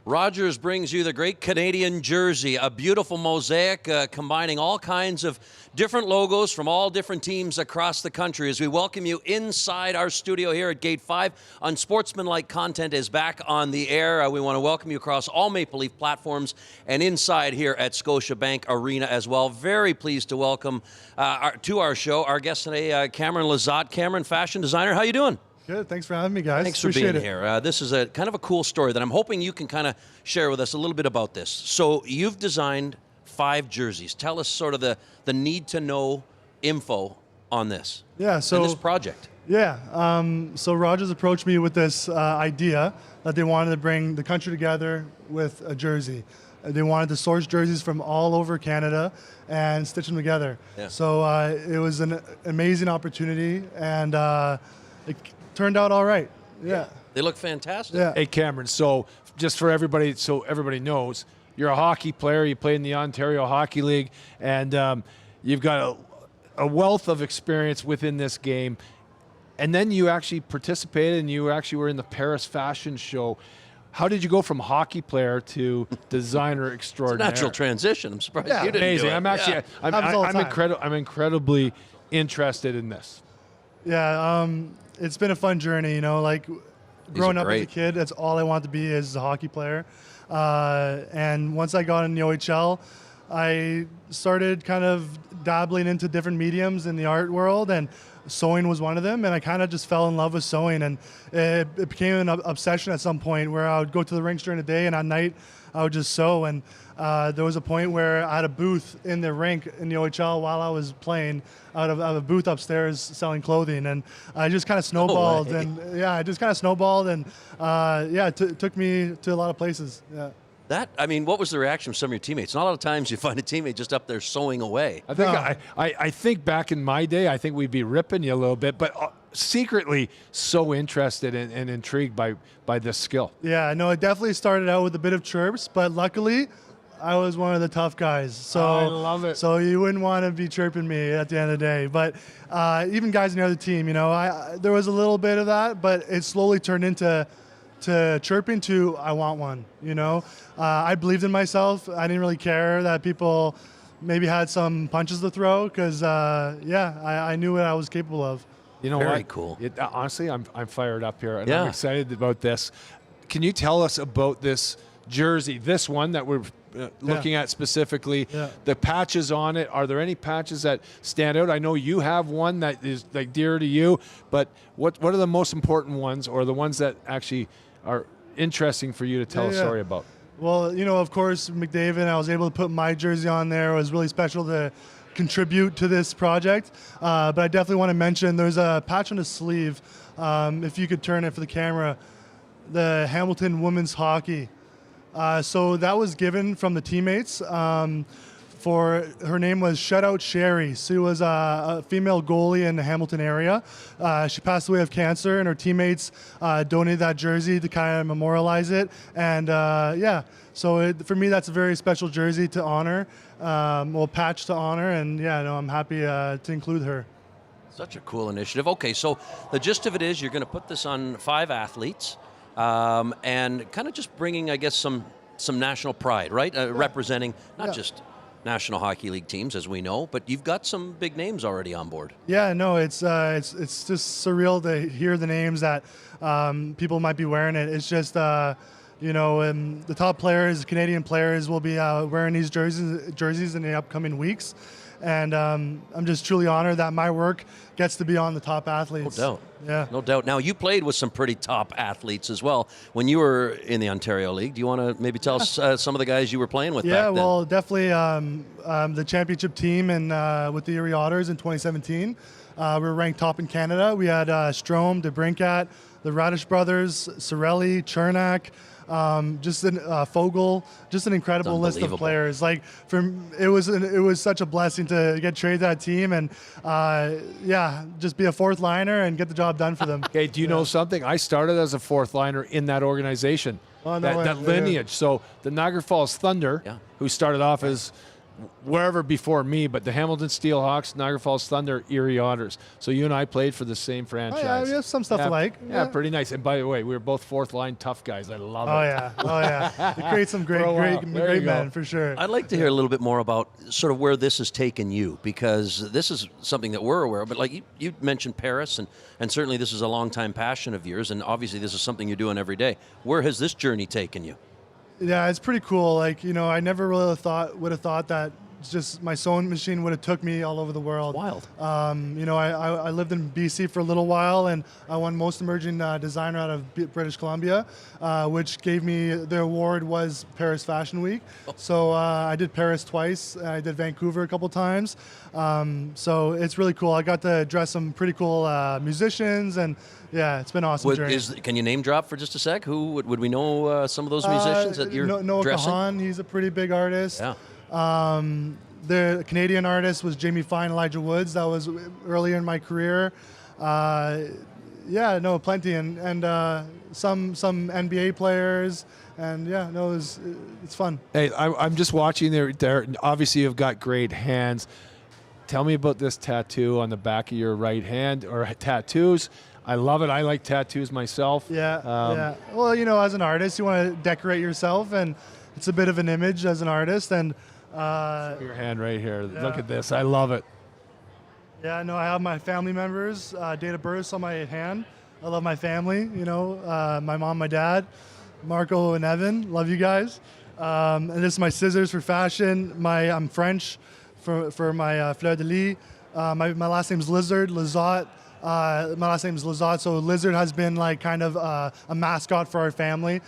Rogers brings you the great Canadian jersey, a beautiful mosaic combining all kinds of different logos from all different teams across the country. As we welcome you inside our studio here at Gate 5, Unsportsmanlike content is back on the air. We want to welcome you across all Maple Leaf platforms and inside here at Scotiabank Arena as well. Very pleased to welcome to our show our guest today, Cameron Lizotte. Cameron, fashion designer. How you doing? Good. Thanks for having me, guys. Thanks for being here. This is a kind of a cool story that I'm hoping you can kind of share with us a little bit about this. So you've designed 5 jerseys. Tell us sort of the need-to-know info on this. Yeah. So this project. Yeah. So Rogers approached me with this idea that they wanted to bring the country together with a jersey. They wanted to source jerseys from all over Canada and stitch them together. Yeah. So it was an amazing opportunity, and it turned out all right. Yeah. They look fantastic. Yeah. Hey, Cameron, so just for everybody, so everybody knows, you're a hockey player. You play in the Ontario Hockey League, and you've got a wealth of experience within this game. And then you actually participated, and you actually were in the Paris fashion show. How did you go from hockey player to designer extraordinaire? Natural transition. I'm surprised Yeah, you didn't Amazing. do it. I'm actually, Yeah. Happens all the time. I'm incredibly interested in this. Yeah, it's been a fun journey, like growing up as a great. kid, that's all I wanted to be is a hockey player. And once I got in the OHL, I started kind of dabbling into different mediums in the art world, and sewing was one of them, and I kind of just fell in love with sewing, and it became an obsession at some point where I would go to the rinks during the day, and at night I would just sew. And there was a point where I had a booth in the rink in the OHL while I was playing. I would have a booth upstairs selling clothing, and I just kind of snowballed. way. And yeah, it just kind of snowballed, and it took me to a lot of places. Yeah. What was the reaction of some of your teammates? Not a lot of times you find a teammate just up there sewing away. I think I think back in my day, I think we'd be ripping you a little bit, but secretly so interested and intrigued by this skill. Yeah, no, it definitely started out with a bit of chirps, but luckily, I was one of the tough guys. So I love it. So you wouldn't want to be chirping me at the end of the day. But even guys in the other team, there was a little bit of that, but it slowly turned into chirping to I want one. I believed in myself. I didn't really care that people maybe had some punches to throw because I knew what I was capable of. You know Very what? cool. Honestly, I'm fired up here, and Yeah. I'm excited about this. Can you tell us about this jersey, this one that we're looking at specifically? Yeah. The patches on it. Are there any patches that stand out? I know you have one that is like dear to you, but what are the most important ones, or the ones that actually are interesting for you to tell a story about? Well, of course, McDavid, I was able to put my jersey on there. It was really special to contribute to this project. But I definitely want to mention there's a patch on the sleeve, if you could turn it for the camera, the Hamilton women's hockey. So that was given from the teammates. Her name was Shutout Sherry. She was a female goalie in the Hamilton area. She passed away of cancer, and her teammates donated that jersey to kind of memorialize it. And so for me, that's a very special jersey to honor, patch to honor, and I'm happy to include her. Such a cool initiative. Okay, so the gist of it is you're going to put this on 5 athletes and kind of just bringing, I guess, some national pride, right? Representing not just National Hockey League teams, as we know, but you've got some big names already on board. Yeah, no, it's just surreal to hear the names that people might be wearing it. It's just the top players, Canadian players, will be wearing these jerseys in the upcoming weeks, and I'm just truly honored that my work gets to be on the top athletes. No doubt. Yeah. No doubt. Now, you played with some pretty top athletes as well when you were in the Ontario League. Do you want to maybe tell us some of the guys you were playing with back then? Yeah, well, definitely the championship team with the Erie Otters in 2017. We were ranked top in Canada. We had Strome, DeBrincat, the Radish brothers, Sorelli, Chernak, Fogel, just an incredible list of players. It was such a blessing to get traded to that team, and just be a fourth liner and get the job done for them. Okay, do you know something? I started as a fourth liner in that organization, Oh, no way. that lineage. So the Niagara Falls Thunder, who started off as wherever before me, but the Hamilton Steelhawks, Niagara Falls Thunder, Erie Otters. So you and I played for the same franchise. Oh, yeah, we have some stuff alike. Yeah, pretty nice. And by the way, we were both fourth line tough guys. I love it. Oh yeah. You create some great men for sure. I'd like to hear a little bit more about sort of where this has taken you, because this is something that we're aware of. But like you mentioned Paris, and certainly this is a long-time passion of yours, and obviously this is something you're doing every day. Where has this journey taken you? Yeah, it's pretty cool. I never really would have thought that it's just my sewing machine would have took me all over the world. Wild. You know, I lived in BC for a little while, and I won Most Emerging Designer out of British Columbia, which gave me the award was Paris Fashion Week. So I did Paris twice. I did Vancouver a couple times. So it's really cool. I got to dress some pretty cool musicians, and yeah, it's been awesome. Can you name drop for just a sec? Who would we know? Some of those musicians that you're Noah dressing? Kahan, he's a pretty big artist. Yeah. The Canadian artist was Jamie Fine, Elijah Woods. That was earlier in my career. Yeah, no, plenty, and some NBA players, and yeah, no, it's fun. Hey, I'm just watching there. Obviously, you've got great hands. Tell me about this tattoo on the back of your right hand, or tattoos. I love it. I like tattoos myself. Yeah, yeah. Well, you know, as an artist, you want to decorate yourself, and it's a bit of an image as an artist. And your hand right here. Yeah. Look at this. I love it. yeah, no, I have my family members' date of birth on my hand. I love my family. You know, my mom, my dad, Marco and Evan. Love you guys. And this is my scissors for fashion. I'm French for my fleur de lis. My last name is Lizotte. My last name is Lizotte, so Lizard has been like kind of a mascot for our family,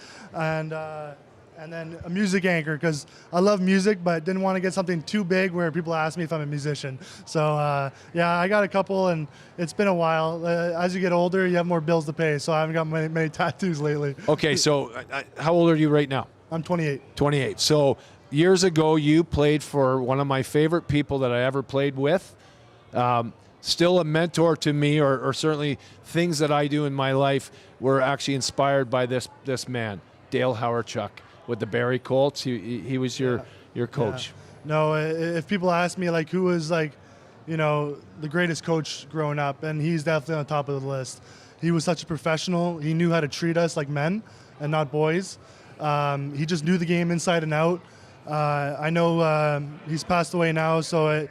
and then a music anchor because I love music, but didn't want to get something too big where people ask me if I'm a musician. So yeah, I got a couple, and it's been a while. As you get older, you have more bills to pay, so I haven't got many tattoos lately. Okay, so how old are you right now? I'm 28. 28. So years ago, you played for one of my favorite people that I ever played with. Still a mentor to me, or certainly things that I do in my life were actually inspired by this man, Dale Howarchuk with the Barrie Colts. He was your coach. Yeah. No, if people ask me like who was like, you know, the greatest coach growing up, and he's definitely on top of the list. He was such a professional. He knew how to treat us like men and not boys. He just knew the game inside and out. I know he's passed away now, so.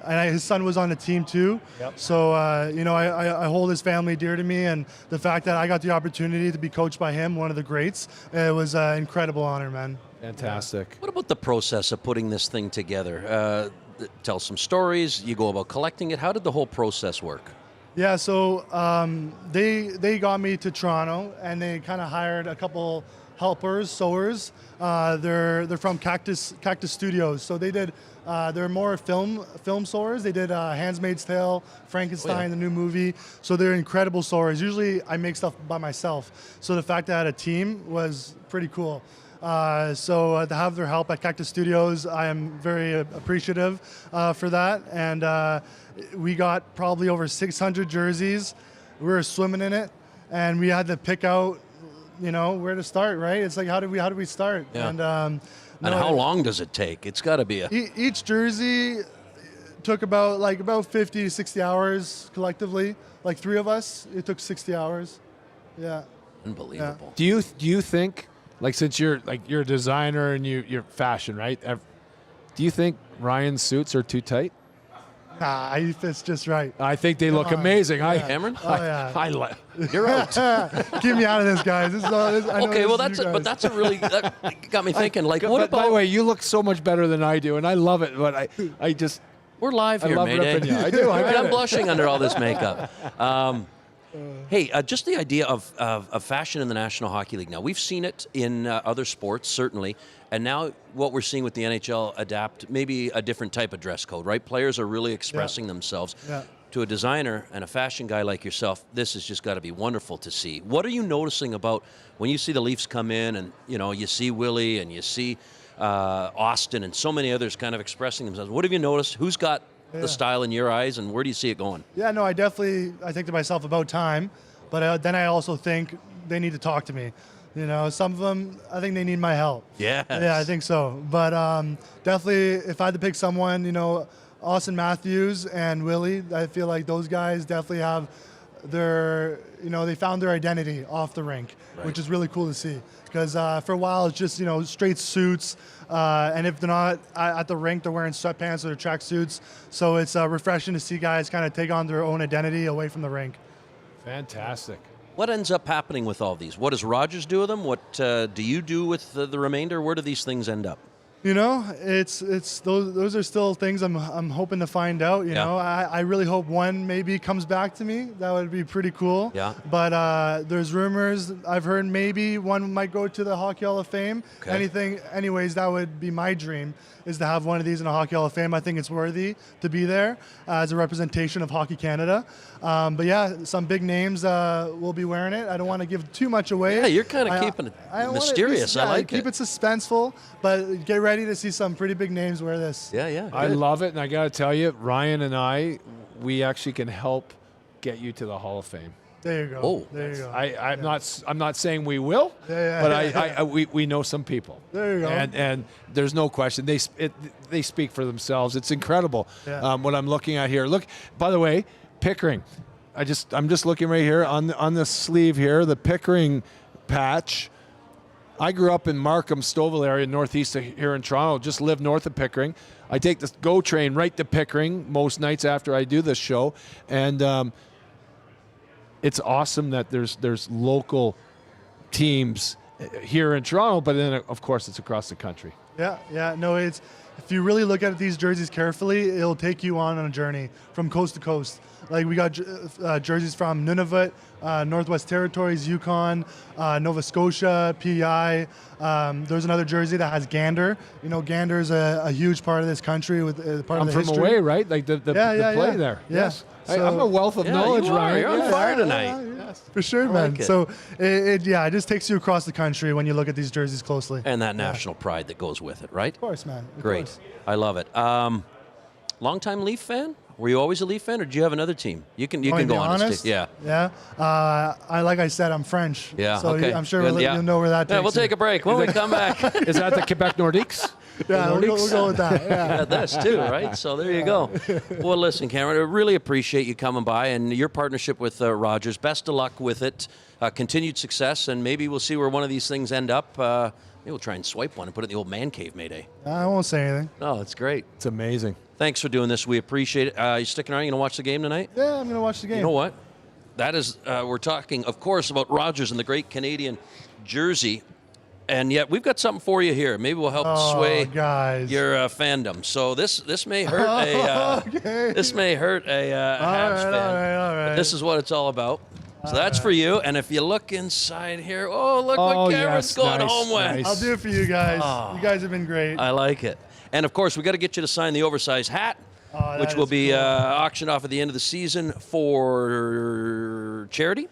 His son was on the team too. Yep. So, you know, I hold his family dear to me, and the fact that I got the opportunity to be coached by him, one of the greats, it was an incredible honor, man. Fantastic. What about the process of putting this thing together? Tell some stories. You go about collecting it. How did the whole process work? Yeah, so they got me to Toronto, and they kind of hired a couple helpers, sewers. They're from Cactus Studios, so they did. They're more film sewers. They did Handmaid's Tale, Frankenstein, the new movie. So they're incredible sewers. Usually I make stuff by myself. So the fact that I had a team was pretty cool. So to have their help at Cactus Studios, I am very appreciative for that. And we got probably over 600 jerseys. We were swimming in it, and we had to pick out, you know, where to start, right? It's like, how do we start? Yeah. And how long does it take? It's got to be each jersey took about 50 to 60 hours collectively. Like 3 of us, it took 60 hours. Yeah. Unbelievable. Do you think, like, since you're a designer and you're fashion, right? Do you think Ryan's suits are too tight? Nah, he fits just right. I think they look amazing. Cameron? Oh, yeah. You're out. Keep me out of this, guys. This is all, this, I know Okay, this well, is you guys. that's a really, that got me thinking, like, what But by about, the way, you look so much better than I do, and I love it. But I just we're live I here, love Mayday. ripping you. I do. I'm blushing under all this makeup. Hey, just the idea of fashion in the National Hockey League now. We've seen it in other sports, certainly, and now what we're seeing with the NHL adapt maybe a different type of dress code, right? Players are really expressing themselves. Yeah. To a designer and a fashion guy like yourself, this has just got to be wonderful to see. What are you noticing about when you see the Leafs come in and, you know, you see Willie and you see Austin and so many others kind of expressing themselves? What have you noticed? Who's got the style in your eyes, and where do you see it going? Yeah, no, I think to myself about time, but then I also think they need to talk to me. You know, some of them, I think they need my help. Yes. Yeah, I think so. But definitely, if I had to pick someone, you know, Austin Matthews and Willie, I feel like those guys definitely have their, you know, they found their identity off the rink, which is really cool to see. Because for a while, it's just, you know, straight suits. And if they're not at the rink, they're wearing sweatpants or their tracksuits. So it's refreshing to see guys kind of take on their own identity away from the rink. fantastic. What ends up happening with all these? What does Rogers do with them? What do you do with the remainder? Where do these things end up? You know, it's those are still things I'm hoping to find out. You know, I really hope one maybe comes back to me. That would be pretty cool. Yeah. But there's rumors I've heard maybe one might go to the Hockey Hall of Fame. Okay. Anyways, that would be my dream, is to have one of these in a Hockey Hall of Fame. I think it's worthy to be there as a representation of Hockey Canada. But yeah, some big names will be wearing it. I don't want to give too much away. Yeah, you're kind of keeping it mysterious. I like keep it suspenseful, but get ready to see some pretty big names wear this. Yeah. I love it, and I got to tell you, Ryan and we actually can help get you to the Hall of Fame. There you go. Oh, there you go. I'm not saying we will, but we know some people. There you go. And there's no question they speak for themselves. It's incredible what I'm looking at here. Look, by the way, Pickering. I'm just looking right here on the sleeve here, the Pickering patch. I grew up in Markham, Stouffville area, northeast of here in Toronto. Just live north of Pickering. I take the GO train right to Pickering most nights after I do this show, and it's awesome that there's local teams here in Toronto, but then of course it's across the country. Yeah. No, if you really look at these jerseys carefully, it'll take you on a journey from coast to coast. Like we got jerseys from Nunavut, Northwest Territories, Yukon, Nova Scotia, PEI. There's another jersey that has Gander. You know, Gander is a huge part of this country with part of the history. I'm from away, right? Like the play there. Yeah. Yes. I'm a wealth of knowledge, Ryan. You're on fire tonight. Yes, for sure, man. Like it. So it just takes you across the country when you look at these jerseys closely. And that national pride that goes with it, right? Of course, man. Of Great. course. I love it. Longtime Leaf fan? Were you always a Leaf fan, or do you have another team? You can go honest. Yeah. Yeah. Like I said, I'm French. Yeah. So okay. I'm sure Good, you'll know where that takes Yeah, we'll take a break. When we come back, Is that the Quebec Nordiques? Yeah, we'll go with that. Yeah. got this too, right? So there you go. Well, listen, Cameron, I really appreciate you coming by and your partnership with Rogers. Best of luck with it. Continued success, and maybe we'll see where one of these things end up. Maybe we'll try and swipe one and put it in the old man cave, Mayday. I won't say anything. Oh, it's great. It's amazing. Thanks for doing this. We appreciate it. You sticking around? You going to watch the game tonight? Yeah, I'm going to watch the game. You know what? That is, we're talking, of course, about Rogers and the great Canadian jersey. And yet we've got something for you here. Maybe we'll help sway your fandom. So this may hurt this may hurt a Habs fan. All right. But this is what it's all about. So that's for you. And if you look inside here, look what Cameron's going home with. Nice. I'll do it for you guys. You guys have been great. I like it. And of course, we got to get you to sign the oversized hat, which will be auctioned off at the end of the season for charity.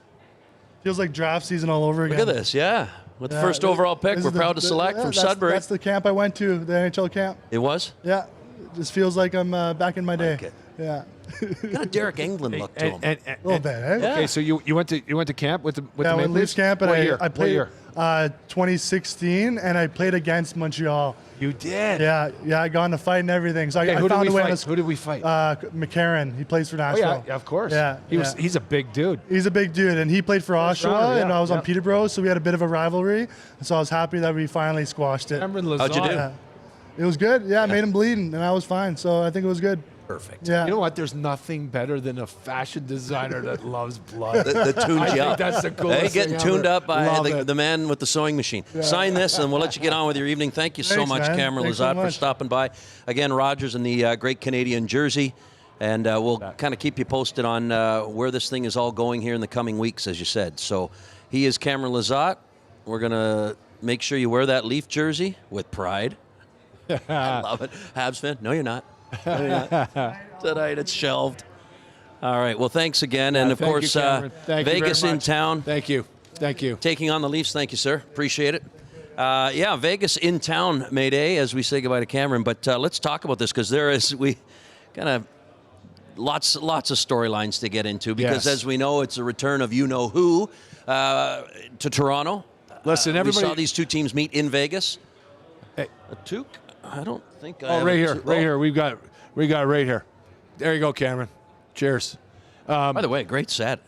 Feels like draft season all over again. Look at this, yeah. With the first overall pick, we're proud to select from Sudbury. That's the camp I went to, the NHL camp. It was? Yeah. It just feels like I'm back in my day. Like it. Yeah. Got a Derek England look to him. A little bit, eh? Yeah. Okay, so you went to camp with the Yeah, I went Maple to Leafs Leafs camp, and What year? I What played year? 2016, and I played against Montreal. You did. Yeah, I got in a fight and everything. So Okay, I who did found we a way. fight? Who did we fight? McCarron. He plays for Oh Nashville. yeah, of course. Yeah, He's a big dude. He's a big dude, and he played for Oshawa, rounder, yeah, and I was on yeah. Peterborough, so we had a bit of a rivalry. And so I was happy that we finally squashed it. Cameron Lizotte. How'd you do? Yeah. It was good. Yeah, I made him bleed, and I was fine. So I think it was good. Perfect. Yeah. You know what? There's nothing better than a fashion designer that loves blood. That tunes I you think up. that's the coolest Hey, getting thing tuned ever. up by Love it. the man with the sewing machine. Sign this, and we'll let you get on with your evening. Thank you so Thanks, much, man. Cameron Thanks so Lizotte, for much. stopping by. Again, Rogers and the great Canadian jersey. And we'll kind of keep you posted on where this thing is all going here in the coming weeks, as you said. So he is Cameron Lizotte. We're going to make sure you wear that Leaf jersey with pride. I love it. Habs fan? No, you're not. No, you're not. Tonight it's shelved. All right. Well, thanks again. And, of Thank you, course, Cameron. Thank you very Vegas in much. town. Thank you. Taking on the Leafs. Thank you, sir. Appreciate it. Vegas in town, Mayday, as we say goodbye to Cameron. But let's talk about this because we kind of lots of storylines to get into because, Yes. as we know, it's a return of you-know-who to Toronto. Listen, We everybody. saw these two teams meet in Vegas. Hey. A toque? I don't think I Oh, have right a here, toque. right here. We got it right here. There you go, Cameron. Cheers. By the way, great set.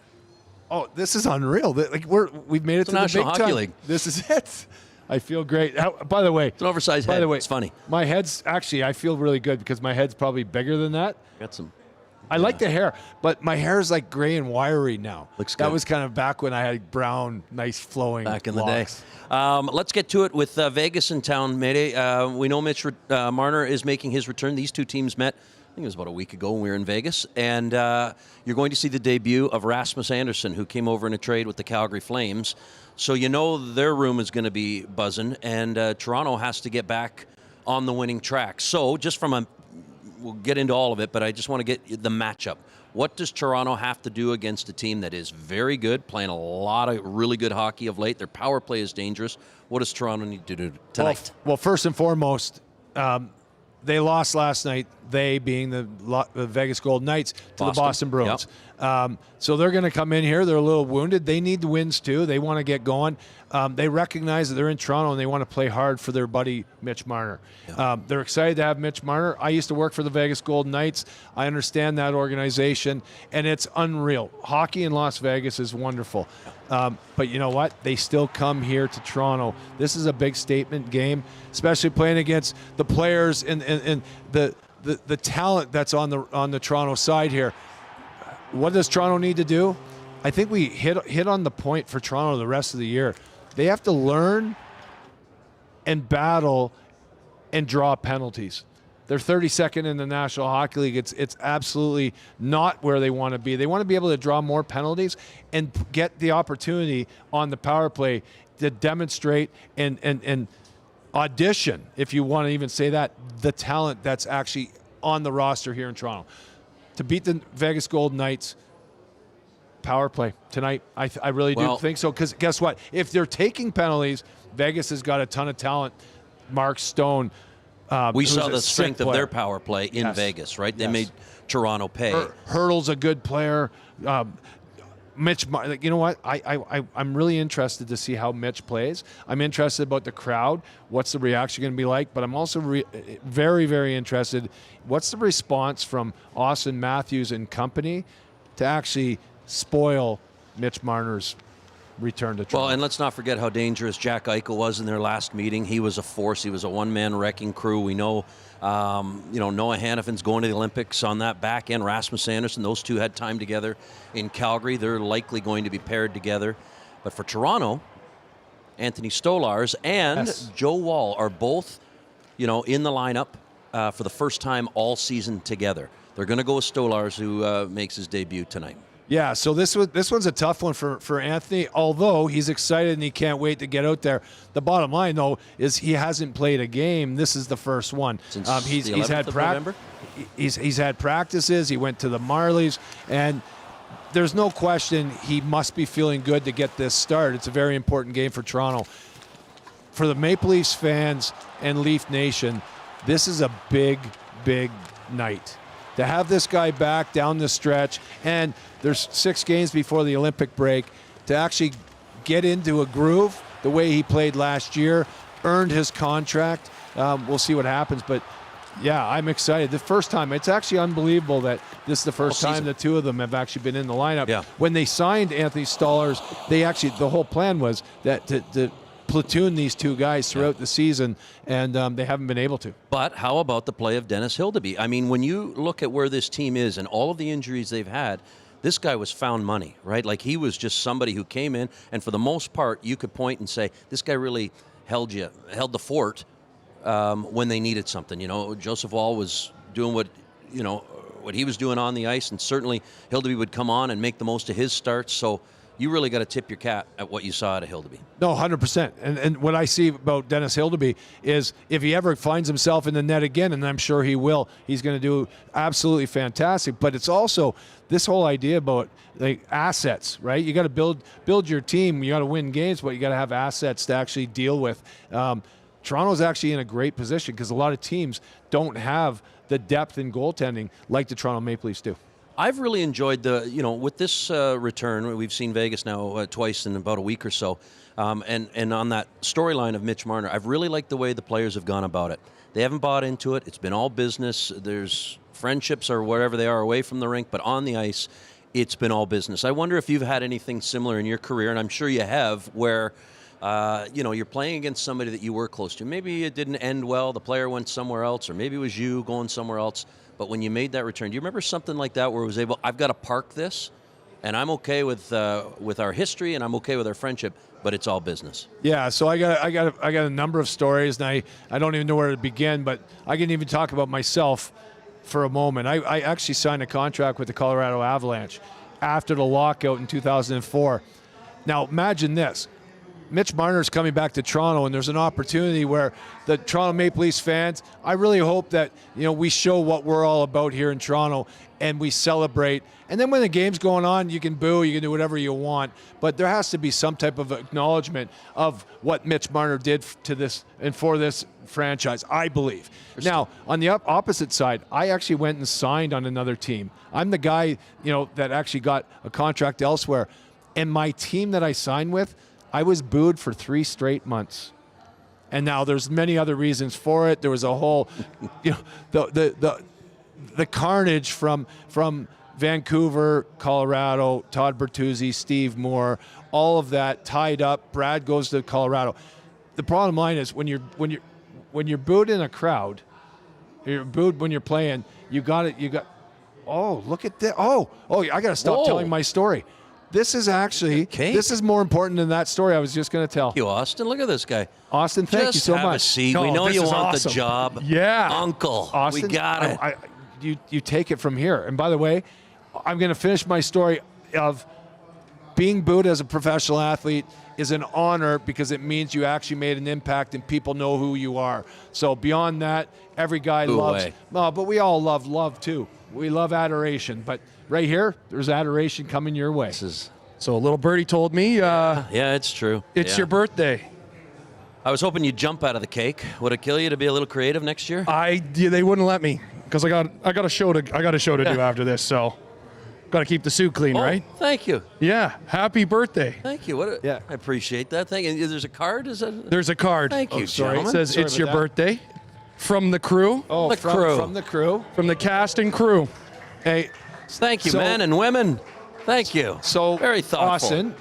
Oh, this is unreal. We've made it It's to the the National big Hockey time. League. This is it. I feel great. By the way, It's an oversized head. by the way, It's funny. My head's actually. I feel really good because my head's probably bigger than that. Got some I like the hair, but my hair is like gray and wiry now. Looks good. That was kind of back when I had brown, nice flowing Back in locks. the day. Let's get to it with Vegas in town, Mayday. We know Mitch Marner is making his return. These two teams met, I think it was about a week ago when we were in Vegas. And you're going to see the debut of Rasmus Andersson, who came over in a trade with the Calgary Flames. So you know their room is going to be buzzing, and Toronto has to get back on the winning track. So just we'll get into all of it, but I just want to get the matchup. What does Toronto have to do against a team that is very good, playing a lot of really good hockey of late? Their power play is dangerous. What does Toronto need to do tonight? Well, first and foremost, they lost last night, they being the Vegas Golden Knights, to the Boston Bruins. Yep. So they're going to come in here. They're a little wounded. They need the wins, too. They want to get going. They recognize that they're in Toronto, and they want to play hard for their buddy Mitch Marner. Yep. They're excited to have Mitch Marner. I used to work for the Vegas Golden Knights. I understand that organization, and it's unreal. Hockey in Las Vegas is wonderful. But you know what? They still come here to Toronto. This is a big statement game, especially playing against the players and the talent that's on the Toronto side here. What does Toronto need to do? I think we hit on the point for Toronto the rest of the year. They have to learn and battle and draw penalties. They're 32nd in the National Hockey League. It's absolutely not where they want to be. They want to be able to draw more penalties and get the opportunity on the power play to demonstrate and audition, if you want to even say that, the talent that's actually on the roster here in Toronto. To beat the Vegas Golden Knights, power play tonight. I really do think so, because guess what? If they're taking penalties, Vegas has got a ton of talent. Mark Stone. We saw the strength of their power play in Vegas, right? They made Toronto pay. Hurdle's a good player. Mitch, you know what? I'm really interested to see how Mitch plays. I'm interested about the crowd. What's the reaction going to be like? But I'm also very, very interested. What's the response from Austin Matthews and company to actually spoil Mitch Marner's return to Toronto? Well, and let's not forget how dangerous Jack Eichel was in their last meeting. He was a force. He was a one-man wrecking crew. We know, Noah Hannifin's going to the Olympics on that back end. Rasmus Andersson, those two had time together in Calgary. They're likely going to be paired together. But for Toronto, Anthony Stolarz and Joe Woll are both, in the lineup for the first time all season together. They're going to go with Stolarz, who makes his debut tonight. Yeah, so this one's a tough one for Anthony, although he's excited and he can't wait to get out there. The bottom line, though, is he hasn't played a game. This is the first one. Since he's the 11th had of November? He's had practices. He went to the Marlies, and there's no question he must be feeling good to get this start. It's a very important game for Toronto. For the Maple Leafs fans and Leaf Nation, this is a big, big night. To have this guy back down the stretch, and there's 6 games before the Olympic break, to actually get into a groove the way he played last year, earned his contract. We'll see what happens, but yeah, I'm excited. The first time, it's actually unbelievable that this is the first time the two of them have actually been in the lineup. Yeah. When they signed Anthony Stolarz, the whole plan was that to platoon these two guys throughout the season, and they haven't been able to. But how about the play of Dennis Hildeby? I mean, when you look at where this team is and all of the injuries they've had, this guy was found money, right? Like, he was just somebody who came in, and for the most part, you could point and say, this guy really held the fort when they needed something. Joseph Woll was doing what he was doing on the ice, and certainly Hildeby would come on and make the most of his starts. So you really got to tip your cap at what you saw out of Hildeby. No, 100%. And what I see about Dennis Hildeby is if he ever finds himself in the net again, and I'm sure he will, he's going to do absolutely fantastic. But it's also this whole idea about assets, right? You got to build your team. You got to win games, but you got to have assets to actually deal with. Toronto's actually in a great position because a lot of teams don't have the depth in goaltending like the Toronto Maple Leafs do. I've really enjoyed with this return. We've seen Vegas now twice in about a week or so. And on that storyline of Mitch Marner, I've really liked the way the players have gone about it. They haven't bought into it. It's been all business. There's friendships or whatever they are away from the rink, but on the ice, it's been all business. I wonder if you've had anything similar in your career, and I'm sure you have, where you're playing against somebody that you were close to. Maybe it didn't end well. The player went somewhere else, or maybe it was you going somewhere else. But when you made that return, do you remember something like that where it was I've got to park this, and I'm okay with our history, and I'm okay with our friendship, but it's all business. Yeah, so I got a number of stories, and I don't even know where to begin, but I can even talk about myself for a moment. I actually signed a contract with the Colorado Avalanche after the lockout in 2004. Now, imagine this. Mitch Marner's coming back to Toronto, and there's an opportunity where the Toronto Maple Leafs fans, I really hope that we show what we're all about here in Toronto, and we celebrate. And then when the game's going on, you can boo, you can do whatever you want, but there has to be some type of acknowledgement of what Mitch Marner did to this and for this franchise, I believe. Now, on the opposite side, I actually went and signed on another team. I'm the guy, that actually got a contract elsewhere, and my team that I signed with, I was booed for 3 straight months. And now there's many other reasons for it. There was a whole, the carnage from Vancouver, Colorado, Todd Bertuzzi, Steve Moore, all of that tied up. Brad goes to Colorado. The bottom line is when you're booed in a crowd, you're booed when you're playing. You got. Oh, look at that! Oh, I got to stop telling my story. This is actually, this is more important than that story I was just going to tell. Thank you, Austin. Look at this guy. Austin, thank you so have much. A seat. We know you want the job. Yeah. Uncle, Austin, we got it. You take it from here. And by the way, I'm going to finish my story of being booed as a professional athlete is an honor because it means you actually made an impact and people know who you are. So beyond that, every guy loves. No, but we all love love too. We love adoration. But right here, there's adoration coming your way. So a little birdie told me. Yeah, it's true. It's your birthday. I was hoping you'd jump out of the cake. Would it kill you to be a little creative next year? They wouldn't let me because I got a show to do after this. So got to keep the suit clean, right? Thank you. Yeah. Happy birthday. Thank you. I appreciate that. Thank you. There's a card. There's a card. Thank you, Sorry. gentlemen. It says it's your birthday from the crew. Oh, from the crew. From the cast and crew. Hey, thank you, men and women. Thank you. So very thoughtful. Austin,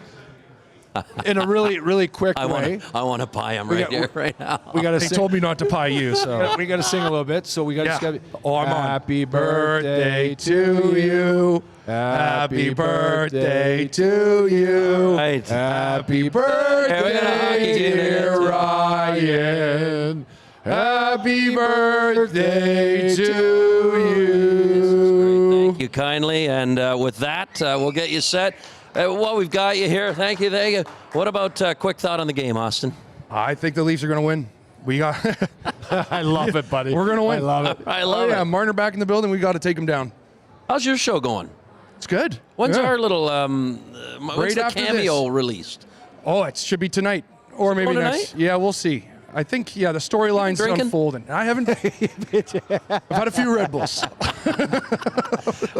in a really, really quick way. I want to pie him right now. They told me not to pie you, so we got to sing a little bit. So we got to. Oh, I'm on. Happy birthday to you. Happy birthday to you. Right. Happy birthday, dear Ryan. Happy birthday to you. Thank you kindly. And with that, we'll get you set. Well, we've got you here. Thank you. What about quick thought on the game, Austin? I think the Leafs are going to win. We got. I love it, buddy. We're going to win. I love it. I love it. Yeah, Marner back in the building. We got to take him down. How's your show going? It's good. When's our little right the after cameo this. released? Oh, it should be tonight or maybe next. Tonight? Yeah, we'll see. I think, the storyline's unfolding. I haven't. I've had a few Red Bulls.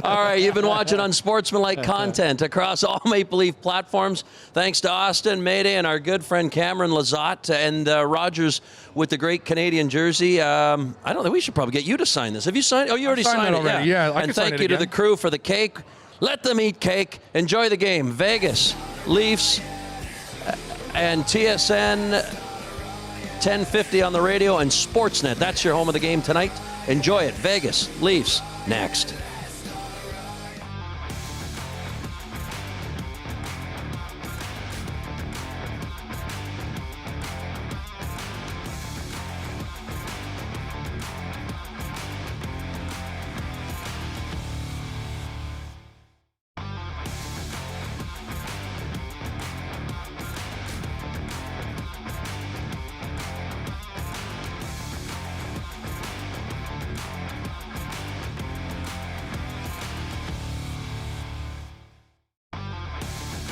All right, you've been watching Unsportsmanlike content across all Maple Leaf platforms. Thanks to Austin, Mayday, and our good friend Cameron Lizotte and Rogers with the great Canadian jersey. I don't think we should probably get you to sign this. Have you signed? Oh, you already signed it already. Yeah, I and can sign thank it you to again. the crew for the cake. Let them eat cake. Enjoy the game. Vegas, Leafs, and TSN 1050 on the radio and Sportsnet. That's your home of the game tonight. Enjoy it. Vegas, Leafs, next.